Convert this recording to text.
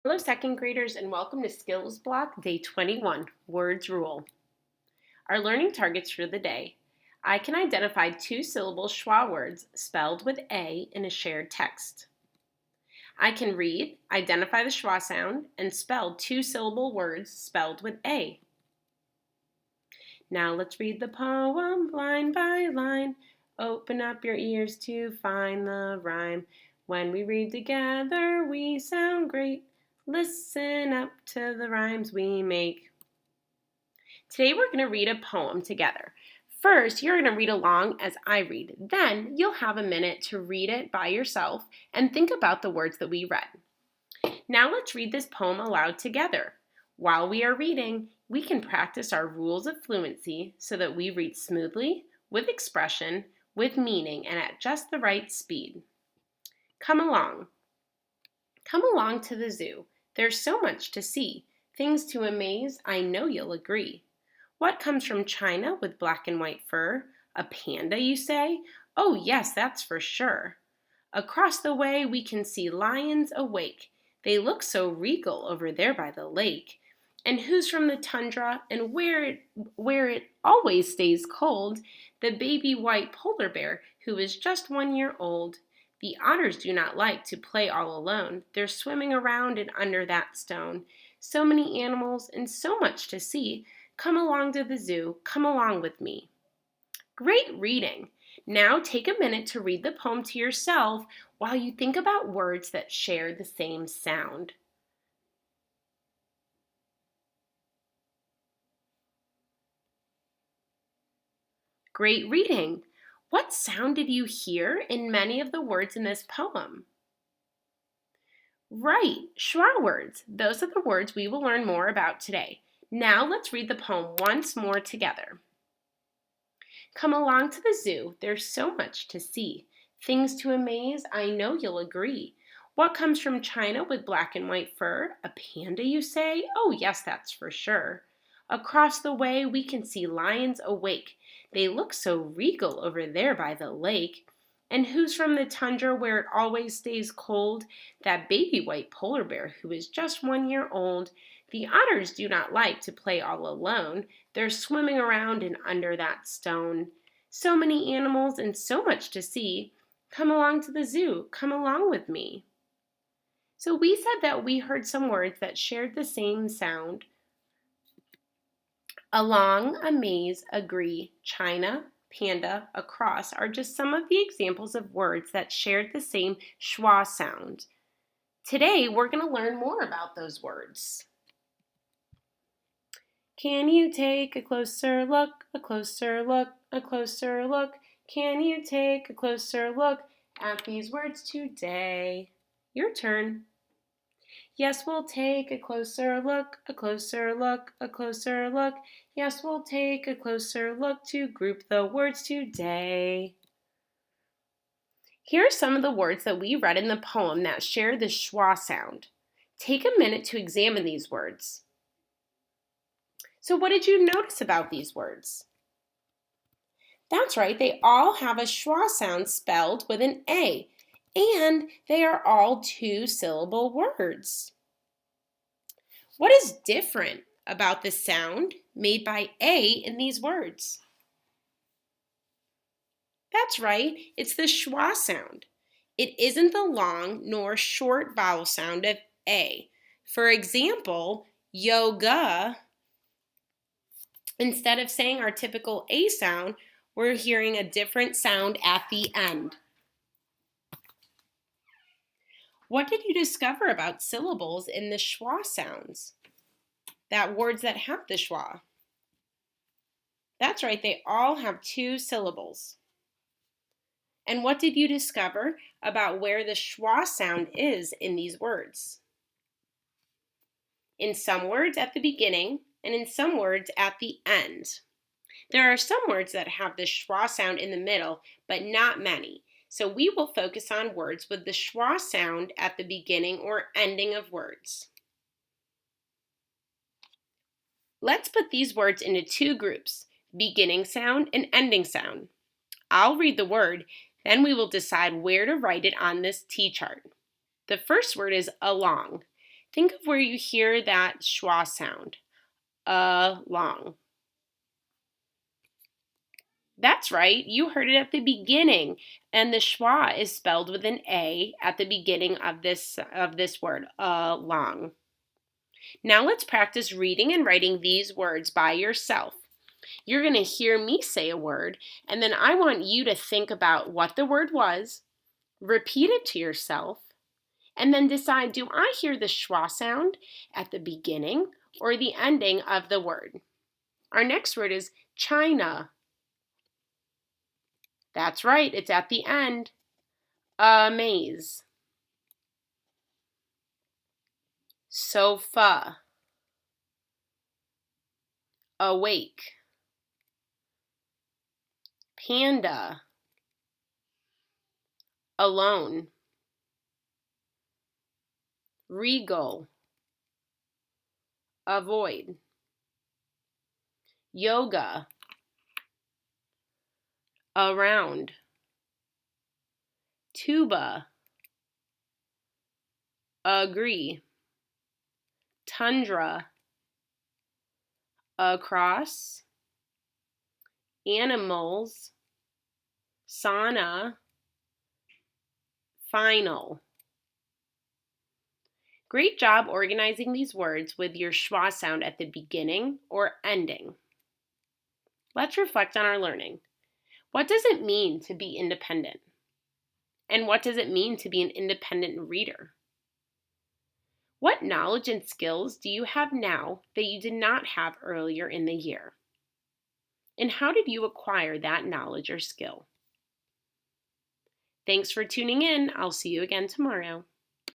Hello, second graders, and welcome to Skills Block Day 21, Words Rule. Our learning targets for the day. I can identify two-syllable schwa words spelled with A in a shared text. I can read, identify the schwa sound, and spell two-syllable words spelled with A. Now let's read the poem line by line. Open up your ears to find the rhyme. When we read together, we sound great. Listen up to the rhymes we make. Today we're going to read a poem together. First, you're going to read along as I read. Then you'll have a minute to read it by yourself and think about the words that we read. Now let's read this poem aloud together. While we are reading, we can practice our rules of fluency so that we read smoothly, with expression, with meaning, and at just the right speed. Come along. Come along to the zoo. There's so much to see. Things to amaze, I know you'll agree. What comes from China with black and white fur? A panda, you say? Oh, yes, that's for sure. Across the way we can see lions awake. They look so regal over there by the lake. And who's from the tundra and where it always stays cold? The baby white polar bear who is just 1 year old. The otters do not like to play all alone. They're swimming around and under that stone. So many animals and so much to see. Come along to the zoo. Come along with me. Great reading. Now take a minute to read the poem to yourself while you think about words that share the same sound. Great reading. What sound did you hear in many of the words in this poem? Right, schwa words. Those are the words we will learn more about today. Now let's read the poem once more together. Come along to the zoo. There's so much to see. Things to amaze, I know you'll agree. What comes from China with black and white fur? A panda, you say? Oh, yes, that's for sure. Across the way, we can see lions awake. They look so regal over there by the lake. And who's from the tundra where it always stays cold? That baby white polar bear who is just 1 year old. The otters do not like to play all alone. They're swimming around and under that stone. So many animals and so much to see. Come along to the zoo. Come along with me. So we said that we heard some words that shared the same sound. Along, amaze, agree, China, panda, across are just some of the examples of words that shared the same schwa sound. Today, we're going to learn more about those words. Can you take a closer look, a closer look, a closer look? Can you take a closer look at these words today? Your turn. Yes, we'll take a closer look, a closer look, a closer look. Yes, we'll take a closer look to group the words today. Here are some of the words that we read in the poem that share the schwa sound. Take a minute to examine these words. So what did you notice about these words? That's right, they all have a schwa sound spelled with an A, and they are all two-syllable words. What is different about the sound made by A in these words? That's right, it's the schwa sound. It isn't the long nor short vowel sound of A. For example, yoga, instead of saying our typical A sound, we're hearing a different sound at the end. What did you discover about syllables in the schwa sounds? That words that have the schwa. That's right, they all have two syllables. And what did you discover about where the schwa sound is in these words? In some words at the beginning and in some words at the end. There are some words that have the schwa sound in the middle, but not many. So we will focus on words with the schwa sound at the beginning or ending of words. Let's put these words into two groups, beginning sound and ending sound. I'll read the word, then we will decide where to write it on this T-chart. The first word is along. Think of where you hear that schwa sound. Long. That's right, you heard it at the beginning, and the schwa is spelled with an A at the beginning of this word, long. Now let's practice reading and writing these words by yourself. You're going to hear me say a word, and then I want you to think about what the word was, repeat it to yourself, and then decide, do I hear the schwa sound at the beginning or the ending of the word? Our next word is China. That's right, it's at the end. Amaze. Sofa. Awake. Panda. Alone. Regal. Avoid. Yoga. Around. Tuba. Agree. Tundra. Across. Animals. Sauna. Final. Great job organizing these words with your schwa sound at the beginning or ending. Let's reflect on our learning. What does it mean to be independent? And what does it mean to be an independent reader? What knowledge and skills do you have now that you did not have earlier in the year? And how did you acquire that knowledge or skill? Thanks for tuning in. I'll see you again tomorrow.